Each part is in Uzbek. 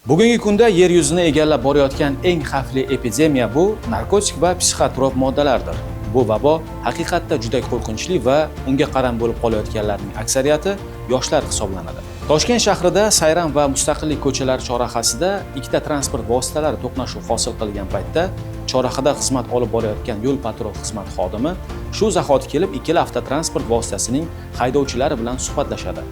Bugungi kunda yer yuzini egallab borayotgan eng xavfli epidemiya bu narkotik va psixotrop moddalardir. Bu vabo haqiqatda juda qo'rqinchli va unga qaram bo'lib qolayotganlarning aksariyati yoshlar hisoblanadi. Toshkent shahrida Sayram va Mustaqillik ko'chalari chorrahasida ikkita transport vositalari to'qnashuv hosil qilgan paytda chorrahada xizmat olib borayotgan yo'l patrul xizmat xodimi shu zahoti kelib ikkala avtotransport vositasining haydovchilari bilan suhbatlashadi.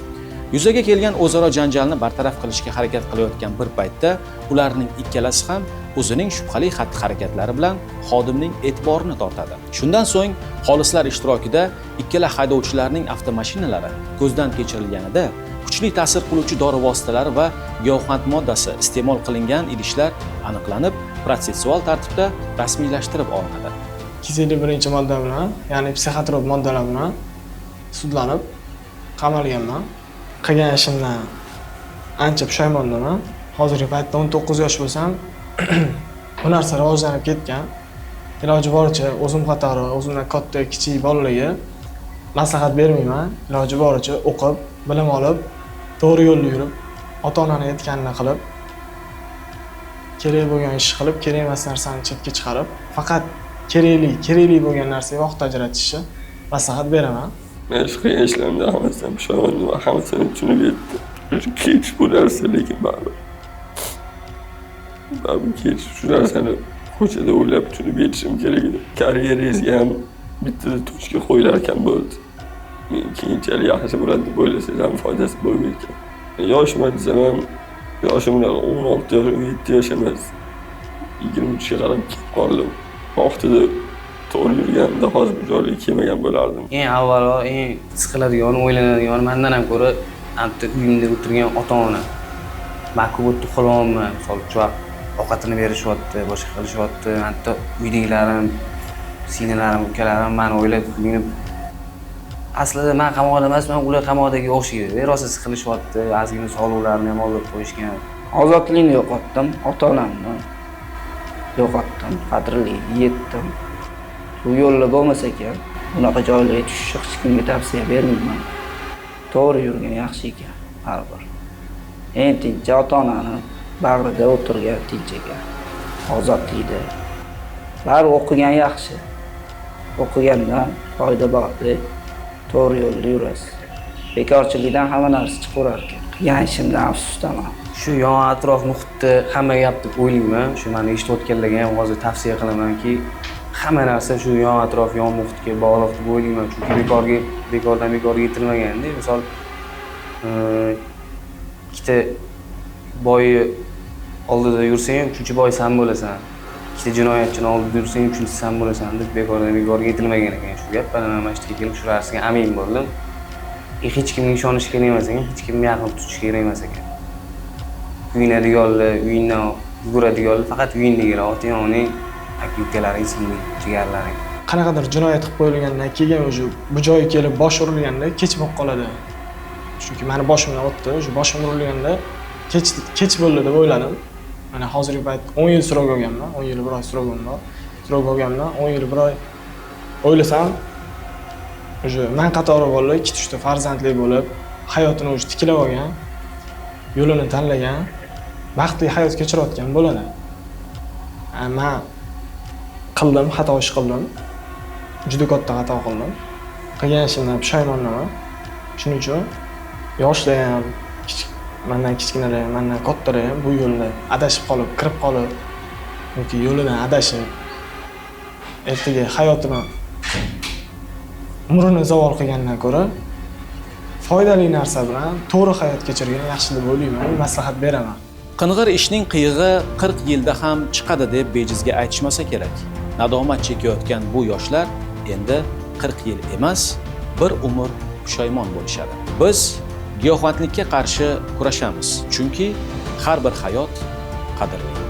Yuzaga kelgan o'zaro janjalni bartaraf qilishga harakat qilayotgan bir paytda ularning ikkalasi ham o'zining shubhali xatti-harakatlari bilan xodimning e'tiborini tortadi. Shundan so'ng xolislar ishtirokida ikkala haydovchilarning avtomashinalari ko'zdan kechirilganida kuchli ta'sir qiluvchi dori vositalari va giyohvand moddasi iste'mol qilingan idishlar aniqlanib, protsessual tartibda rasmiylashtirib olinadi. 251-modda bilan, ya'ni psixotrop moddalar bilan sudlanib qamalganman. Qilgan ishimdan ancha pushaymonman. Hozirgi paytda 19 yosh bo'lsam, bu narsa rivojlanib ketgan. Iloji boricha o'zim qatori, o'zimdan katta, kichik bolalarga maslahat bermayman. Iloji boricha o'qib, bilim olib, to'g'ri yo'lda yurib, ota-onaning aytganini qilib, kerak bo'lgan ishni qilib, kerak emas narsani chetga chiqarib, faqat kerakli bo'lgan narsaga vaqt ajratishni maslahat beraman. Men shu qiyin ishlarimda hammasidan pushaymonman va hammasini tushunib yetdim. Kech bu narsa, lekin baribir kech shu narsani ko'chada o'ylab tushunib yetishim kerak edi. Karyerangizga ham bitta tochka qo'yilar ekan bo'ldi. Men keyinchalik yaxshi bo'ladi deb o'ylasangiz ham foydasi bo'lmaydi. Yoshman desam ham yoshim 16 yosh, 17 yosh emas. 23 ga qarab ketib qoldim. Vaqtida to'g'ri yurganda hozir bu joyga kelmagan bo'lardim. Eng avvalo, eng siqiladigan, o'ylanadigan mendan ham ko'ra ancha uyimda o'tirgan ota-ona. Makubotni qilolmayman, misol uchun ovqatini berishyapti, boshqa qilishyapti. Hatto uydagilarim, singillarim, ukalarim meni o'ylab kuyinib, aslida men qamoqda emasman, ular qamoqdagi o'xshaydi. Rosa siqilishyapti, ozgina sog'liqlarini ham olib qo'yishgan. Ozodlikni yo'qotdim, ota-onamni yo'qotdim, qadrli yetdim. Bu yo'lda bo'lmasa ekan, bunaqa joylarga tushishni hech kimga tavsiya bermayman. To'g'ri yurgan yaxshi ekan, baribir. Eng tinch ota-onani bag'rida o'tirgan tinch ekan. Ozodlikda. Bari o'qigan yaxshi. O'qigandan foyda bor-da. To'g'ri yo'lda yurasiz. Bekorchilikdan hamma narsa chiqarar ekan. Qilgan ishimdan afsusdaman. Shu yon atrof muhitda hamma gap deb o'ylayman. Shu meni eshitayotganlarga ham hozir tavsiya qilamanki, hamma narsa shu yon atrof, yon muhitga bog'liq deb o'ylayman. Chunki bekordan bekorga yetilmaganda, misol ikkita boyi oldida yursang ham, uchinchi boy sen bo'lasan. Ikkita jinoyatchini oldida yursang, uchinchisi sen bo'lasan deb bekordan bekorga yetilmagan ekan shu gap. Mana mashtaga kelib shu narsaga amin bo'ldim. Hech kimga ishonish kerak emas ekan, hech kimga yaqin tutish kerak emas ekan. Uyinadiganlar, uyingdan yuguradiganlar faqat uyingdagilar, ota-onaning, aka-ukalaring, singil, jigarlaring. Qanaqadir jinoyat qilib qo'yilgandan keyin o'sha bu joyga kelib bosh urilganda kech bo'lib qoladi. Chunki meni boshimdan o'tdi, o'sha boshim urilganda kech bo'ldi deb o'yladim. Mana hozirgi payt 10 yil so'roq olganman, 10 yil 1 oy so'roq olganman, 10 yil 1 oy o'ylasam, o'sha men qatori bolalar 2-3 ta farzandli bo'lib, hayotini o'sha tiklab olgan, yo'lini tanlagan, baxtli hayot kechirayotgan bo'ladi. Men qildim, xato ish qildim. Juda katta xato qildim. Qilgan ishimdan pushaymonman. Shuning uchun yoshlar ham, mendan kichkinalar ham, mendan kattalar ham bu yo'lda adashib qolib, kirib qolib yoki yo'lidan adashib ertaga hayotini umrini zavol qilgandan ko'ra foydali narsa bilan to'g'ri hayot kechirgan yaxshi deb o'ylayman, maslahat beraman. Qing'ir ishning qiyig'i 40 yilda ham chiqadi deb bejizga aytishmasa kerak. Nadomat chekayotgan bu yoshlar endi 40 yil emas, bir umr pushaymon bo'lishadi. Biz giyohvandlikka qarshi kurashamiz, chunki har bir hayot qadrli.